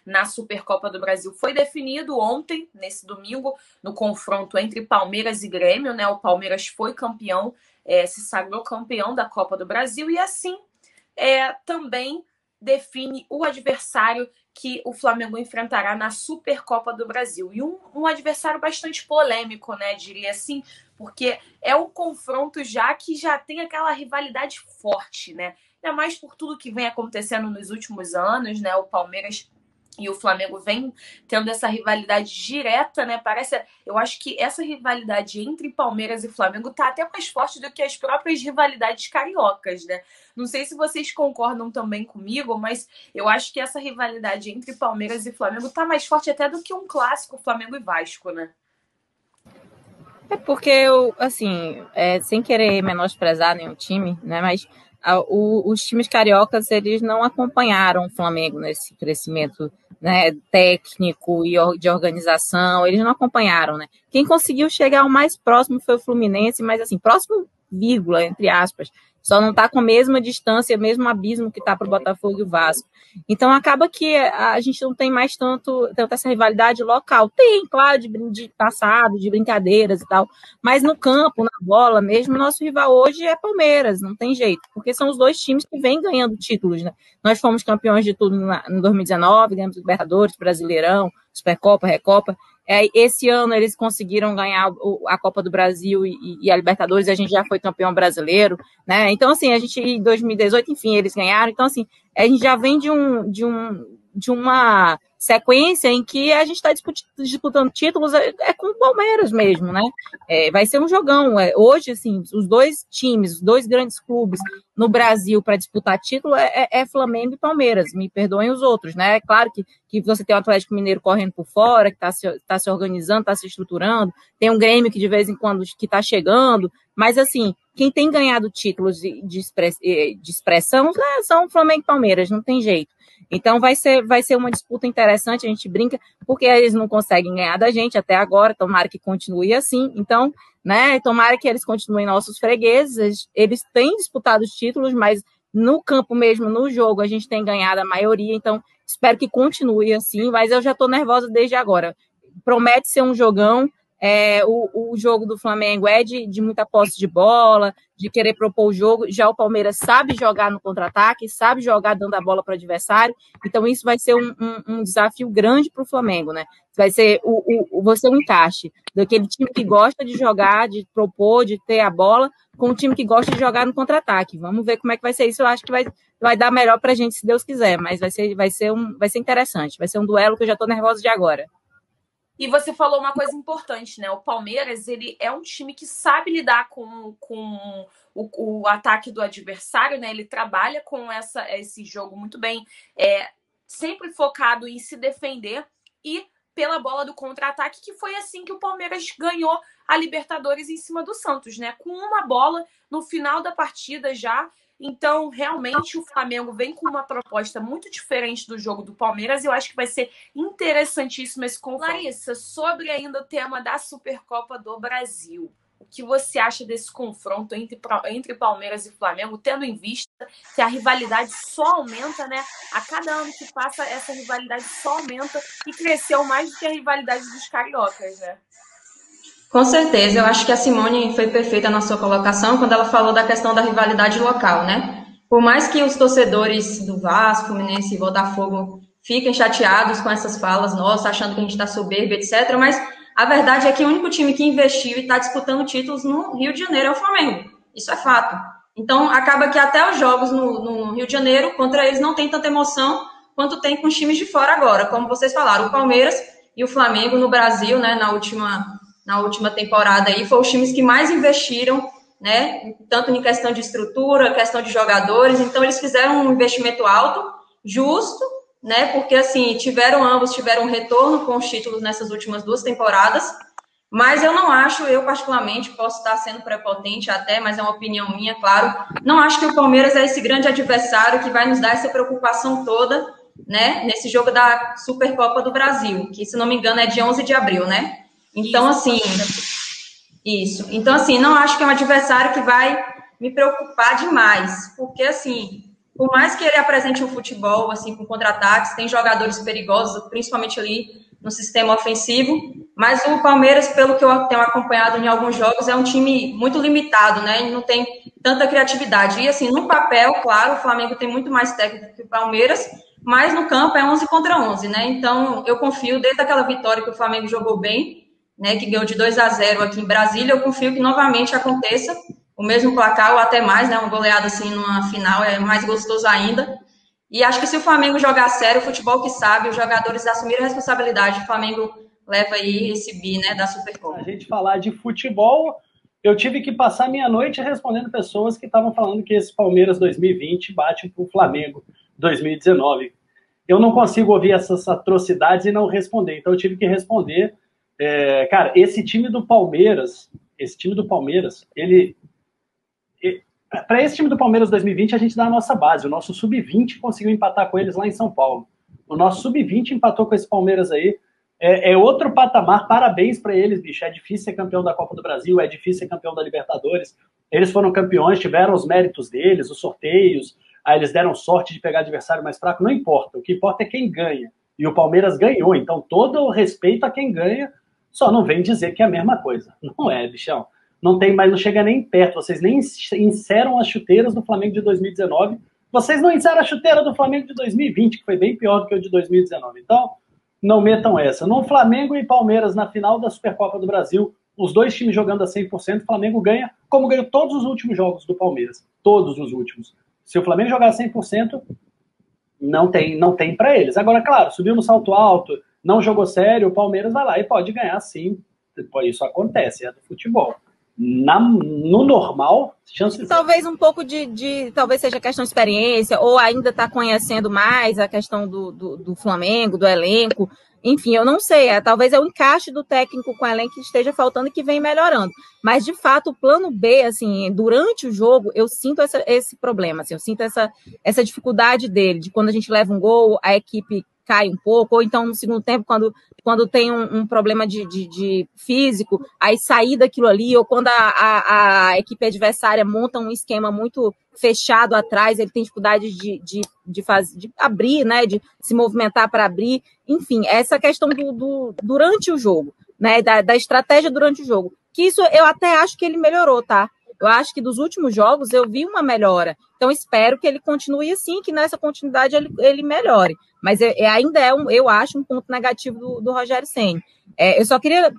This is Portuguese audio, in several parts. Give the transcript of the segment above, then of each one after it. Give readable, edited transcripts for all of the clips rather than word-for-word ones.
na Supercopa do Brasil foi definido ontem, nesse domingo, no confronto entre Palmeiras e Grêmio, né? O Palmeiras foi campeão, se sagrou campeão da Copa do Brasil, e assim também define o adversário que o Flamengo enfrentará na Supercopa do Brasil. E um adversário bastante polêmico, né? Diria assim, porque é um confronto que já tem aquela rivalidade forte, né? Ainda mais por tudo que vem acontecendo nos últimos anos, né? O Palmeiras e o Flamengo vem tendo essa rivalidade direta, né? Eu acho que essa rivalidade entre Palmeiras e Flamengo tá até mais forte do que as próprias rivalidades cariocas, né? Não sei se vocês concordam também comigo, mas eu acho que essa rivalidade entre Palmeiras e Flamengo tá mais forte até do que um clássico Flamengo e Vasco, né? É porque, assim, sem querer menosprezar nenhum time, né? Mas os times cariocas, eles não acompanharam o Flamengo nesse crescimento, né, técnico e de organização, eles não acompanharam, né? Quem conseguiu chegar o mais próximo foi o Fluminense, mas assim, próximo, vírgula, entre aspas, só não está com a mesma distância, o mesmo abismo que está para o Botafogo e o Vasco. Então acaba que a gente não tem mais tanto essa rivalidade local. Tem, claro, de passado, de brincadeiras e tal, mas no campo, na bola mesmo, nosso rival hoje é Palmeiras, não tem jeito, porque são os dois times que vêm ganhando títulos, né? Nós fomos campeões de tudo em 2019, ganhamos Libertadores, Brasileirão, Supercopa, Recopa. Esse ano eles conseguiram ganhar a Copa do Brasil e a Libertadores, e a gente já foi campeão brasileiro, né? Então, assim, a gente, em 2018, enfim, eles ganharam. Então, assim, a gente já vem de uma sequência em que a gente está disputando títulos com o Palmeiras mesmo, né? Vai ser um jogão. Hoje, assim, os dois times, os dois grandes clubes no Brasil para disputar título é Flamengo e Palmeiras. Me perdoem os outros, né? É claro que você tem o Atlético Mineiro correndo por fora, que está se organizando, está se estruturando, tem um Grêmio que de vez em quando que está chegando, mas assim, quem tem ganhado títulos de expressão são Flamengo e Palmeiras, não tem jeito. Então vai ser uma disputa interessante, a gente brinca, porque eles não conseguem ganhar da gente até agora, tomara que continue assim. Então, né, tomara que eles continuem nossos fregueses, eles têm disputado os títulos, mas no campo mesmo, no jogo, a gente tem ganhado a maioria, então espero que continue assim, mas eu já estou nervosa desde agora. Promete ser um jogão. O jogo do Flamengo é de muita posse de bola, de querer propor o jogo. Já o Palmeiras sabe jogar no contra-ataque, sabe jogar dando a bola para o adversário. Então, isso vai ser um desafio grande para o Flamengo, né? Vai ser um encaixe daquele time que gosta de jogar, de propor, de ter a bola, com o time que gosta de jogar no contra-ataque. Vamos ver como é que vai ser isso. Eu acho que vai dar melhor para a gente, se Deus quiser. Mas vai ser interessante. Vai ser um duelo que eu já estou nervosa de agora. E você falou uma coisa importante, né? O Palmeiras, ele é um time que sabe lidar com o ataque do adversário, né? Ele trabalha com esse jogo muito bem, sempre focado em se defender e pela bola do contra-ataque, que foi assim que o Palmeiras ganhou a Libertadores em cima do Santos, né? Com uma bola no final da partida já. Então, realmente, o Flamengo vem com uma proposta muito diferente do jogo do Palmeiras e eu acho que vai ser interessantíssimo esse confronto. Larissa, sobre ainda o tema da Supercopa do Brasil, o que você acha desse confronto entre Palmeiras e Flamengo, tendo em vista que a rivalidade só aumenta, né? A cada ano que passa, essa rivalidade só aumenta e cresceu mais do que a rivalidade dos cariocas, né? Com certeza, eu acho que a Simone foi perfeita na sua colocação quando ela falou da questão da rivalidade local, né? Por mais que os torcedores do Vasco, Fluminense e Botafogo fiquem chateados com essas falas nossas, achando que a gente está soberbo, etc., mas a verdade é que o único time que investiu e está disputando títulos no Rio de Janeiro é o Flamengo. Isso é fato. Então, acaba que até os jogos no Rio de Janeiro, contra eles, não tem tanta emoção quanto tem com os times de fora agora. Como vocês falaram, o Palmeiras e o Flamengo no Brasil, né, na última temporada aí, foram os times que mais investiram, né, tanto em questão de estrutura, questão de jogadores, então eles fizeram um investimento alto, justo, né, porque assim, ambos tiveram um retorno com os títulos nessas últimas 2 temporadas, mas eu particularmente, posso estar sendo prepotente até, mas é uma opinião minha, claro, não acho que o Palmeiras é esse grande adversário que vai nos dar essa preocupação toda, né, nesse jogo da Supercopa do Brasil, que, se não me engano, é de 11 de abril, né? Então, assim, Então, assim, não acho que é um adversário que vai me preocupar demais, porque, assim, por mais que ele apresente um futebol assim com contra-ataques, tem jogadores perigosos, principalmente ali no sistema ofensivo, mas o Palmeiras, pelo que eu tenho acompanhado em alguns jogos, é um time muito limitado, né? E não tem tanta criatividade. E assim, no papel, claro, o Flamengo tem muito mais técnico que o Palmeiras, mas no campo é 11 contra 11, né? Então, eu confio, desde aquela vitória que o Flamengo jogou bem, né, que ganhou de 2-0 aqui em Brasília, eu confio que novamente aconteça o mesmo placar, ou até mais, né? Uma goleada assim numa final é mais gostoso ainda. E acho que se o Flamengo jogar a sério, o futebol que sabe, os jogadores assumirem a responsabilidade, o Flamengo leva aí esse bi, né, da Supercopa. A gente falar de futebol, eu tive que passar minha noite respondendo pessoas que estavam falando que esse Palmeiras 2020 bate pro Flamengo 2019. Eu não consigo ouvir essas atrocidades e não responder, então eu tive que responder. Cara, esse time do Palmeiras, para esse time do Palmeiras 2020, a gente dá a nossa base. O nosso Sub-20 conseguiu empatar com eles lá em São Paulo. O nosso Sub-20 empatou com esse Palmeiras aí. É outro patamar. Parabéns para eles, bicho. É difícil ser campeão da Copa do Brasil, é difícil ser campeão da Libertadores. Eles foram campeões, tiveram os méritos deles, os sorteios. Aí eles deram sorte de pegar adversário mais fraco. Não importa. O que importa é quem ganha. E o Palmeiras ganhou. Então, todo o respeito a quem ganha, só não vem dizer que é a mesma coisa. Não é, bichão. Não tem mais, não chega nem perto. Vocês nem inseram as chuteiras do Flamengo de 2019. Vocês não inseram a chuteira do Flamengo de 2020, que foi bem pior do que o de 2019. Então, não metam essa. No Flamengo e Palmeiras, na final da Supercopa do Brasil, os dois times jogando a 100%, o Flamengo ganha, como ganhou todos os últimos jogos do Palmeiras. Todos os últimos. Se o Flamengo jogar a 100%, não tem para eles. Agora, claro, subiu no salto alto, não jogou sério, o Palmeiras vai lá e pode ganhar sim. Isso acontece, é do futebol. No normal, chances... Talvez um pouco talvez seja questão de experiência, ou ainda está conhecendo mais a questão do Flamengo, do elenco. Enfim, eu não sei. Talvez é o encaixe do técnico com o elenco que esteja faltando e que vem melhorando. Mas, de fato, o plano B, assim, durante o jogo, eu sinto esse problema. Assim, eu sinto essa dificuldade dele, de quando a gente leva um gol, a equipe cai um pouco, ou então no segundo tempo, quando tem um problema de físico, aí sair daquilo ali, ou quando a equipe adversária monta um esquema muito fechado atrás, ele tem dificuldade de abrir, né, de se movimentar para abrir, enfim, essa questão durante o jogo, né, da estratégia durante o jogo, que isso eu até acho que ele melhorou, tá? Eu acho que dos últimos jogos eu vi uma melhora. Então, espero que ele continue assim, que nessa continuidade ele melhore. Mas ainda eu acho, um ponto negativo do Rogério Ceni. Eu só queria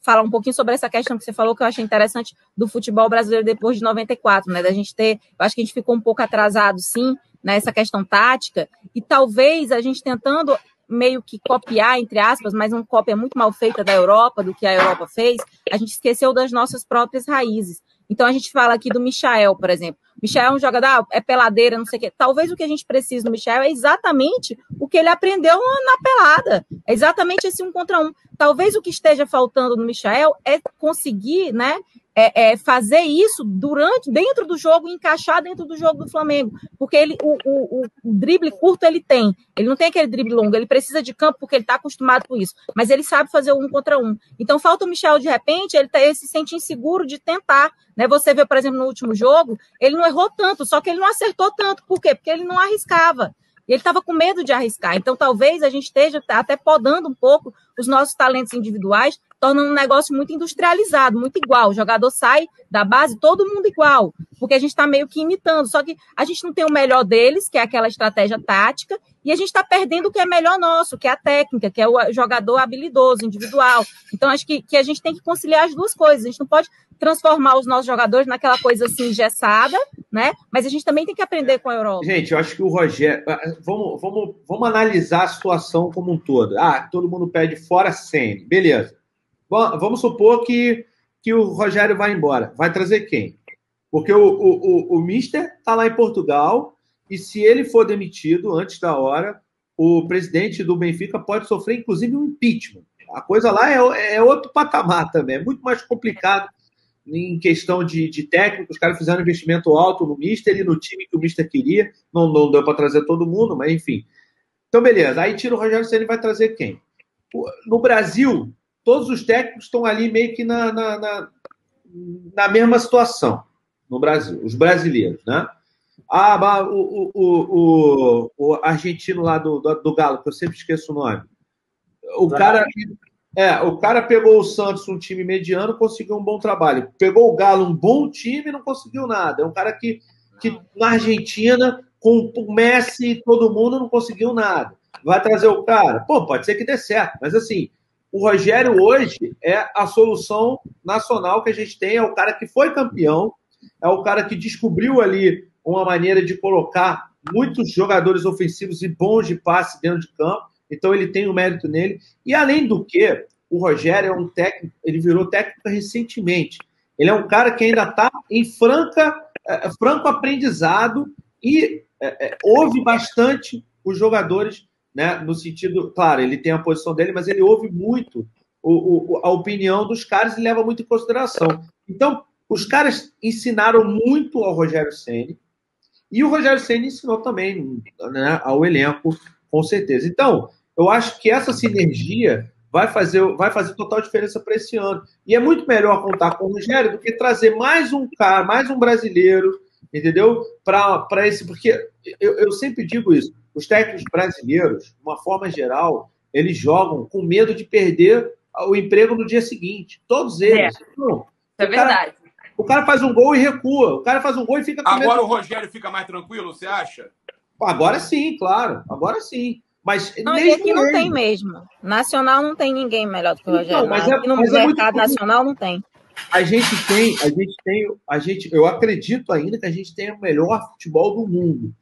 falar um pouquinho sobre essa questão que você falou, que eu achei interessante, do futebol brasileiro depois de 94, né? Da gente eu acho que a gente ficou um pouco atrasado, sim, nessa questão tática, e talvez a gente tentando meio que copiar, entre aspas, mas uma cópia muito mal feita da Europa, do que a Europa fez, a gente esqueceu das nossas próprias raízes. Então, a gente fala aqui do Michael, por exemplo. Michael é um jogador, é peladeira, não sei o quê. Talvez o que a gente precisa do Michael é exatamente o que ele aprendeu na pelada. É exatamente esse 1 contra 1. Talvez o que esteja faltando no Michael é conseguir, né, fazer isso dentro do jogo, encaixar dentro do jogo do Flamengo. Porque o drible curto ele tem. Ele não tem aquele drible longo. Ele precisa de campo porque ele está acostumado com isso. Mas ele sabe fazer o 1 contra 1. Então, falta o Michael, de repente, ele se sente inseguro de tentar. Né? Você vê, por exemplo, no último jogo, ele não errou tanto, só que ele não acertou tanto. Por quê? Porque ele não arriscava. E ele estava com medo de arriscar. Então, talvez a gente esteja até podando um pouco os nossos talentos individuais, tornando um negócio muito industrializado, muito igual. O jogador sai da base, todo mundo igual, porque a gente está meio que imitando. Só que a gente não tem o melhor deles, que é aquela estratégia tática, e a gente está perdendo o que é melhor nosso, que é a técnica, que é o jogador habilidoso, individual. Então, acho que a gente tem que conciliar as duas coisas. A gente não pode transformar os nossos jogadores naquela coisa assim engessada, né? Mas a gente também tem que aprender com a Europa. Gente, eu acho que o Rogério... Vamos analisar a situação como um todo. Todo mundo pede fora Ceni. Beleza. Bom, vamos supor que o Rogério vai embora. Vai trazer quem? Porque o Mister está lá em Portugal e se ele for demitido antes da hora, o presidente do Benfica pode sofrer, inclusive, um impeachment. A coisa lá é outro patamar também. É muito mais complicado em questão de técnico. Os caras fizeram um investimento alto no Mister e no time que o Mister queria. Não deu para trazer todo mundo, mas enfim. Então, beleza. Aí tira o Rogério Ceni, vai trazer quem? No Brasil, todos os técnicos estão ali meio que na mesma situação no Brasil, os brasileiros, né? O argentino lá do Galo, que eu sempre esqueço o nome. O cara pegou o Santos, um time mediano, conseguiu um bom trabalho. Pegou o Galo, um bom time, não conseguiu nada. É um cara que na Argentina, com o Messi e todo mundo, não conseguiu nada. Vai trazer o cara? Pô, pode ser que dê certo. Mas, assim, o Rogério hoje é a solução nacional que a gente tem. É o cara que foi campeão, é o cara que descobriu ali uma maneira de colocar muitos jogadores ofensivos e bons de passe dentro de campo. Então, ele tem o mérito nele. E, além do que, o Rogério é um técnico, ele virou técnico recentemente. Ele é um cara que ainda está em franco aprendizado e ouve bastante os jogadores, né, no sentido, claro, ele tem a posição dele, mas ele ouve muito a opinião dos caras e leva muito em consideração. Então, os caras ensinaram muito ao Rogério Ceni e o Rogério Ceni ensinou também, né, ao elenco, com certeza. Então, eu acho que essa sinergia vai fazer total diferença para esse ano. E é muito melhor contar com o Rogério do que trazer mais um cara, mais um brasileiro, entendeu? Para esse. Porque eu sempre digo isso: os técnicos brasileiros, de uma forma geral, eles jogam com medo de perder o emprego no dia seguinte. Todos eles. Não, é verdade. O cara faz um gol e recua. O cara faz um gol e fica com medo. Agora o Rogério fica mais tranquilo, você acha? Agora sim, claro. Agora sim. Mas não, e aqui não tem mesmo. Nacional não tem ninguém melhor do que o Rogério. Aqui no mercado nacional não tem. Eu acredito ainda que a gente tem o melhor futebol do mundo.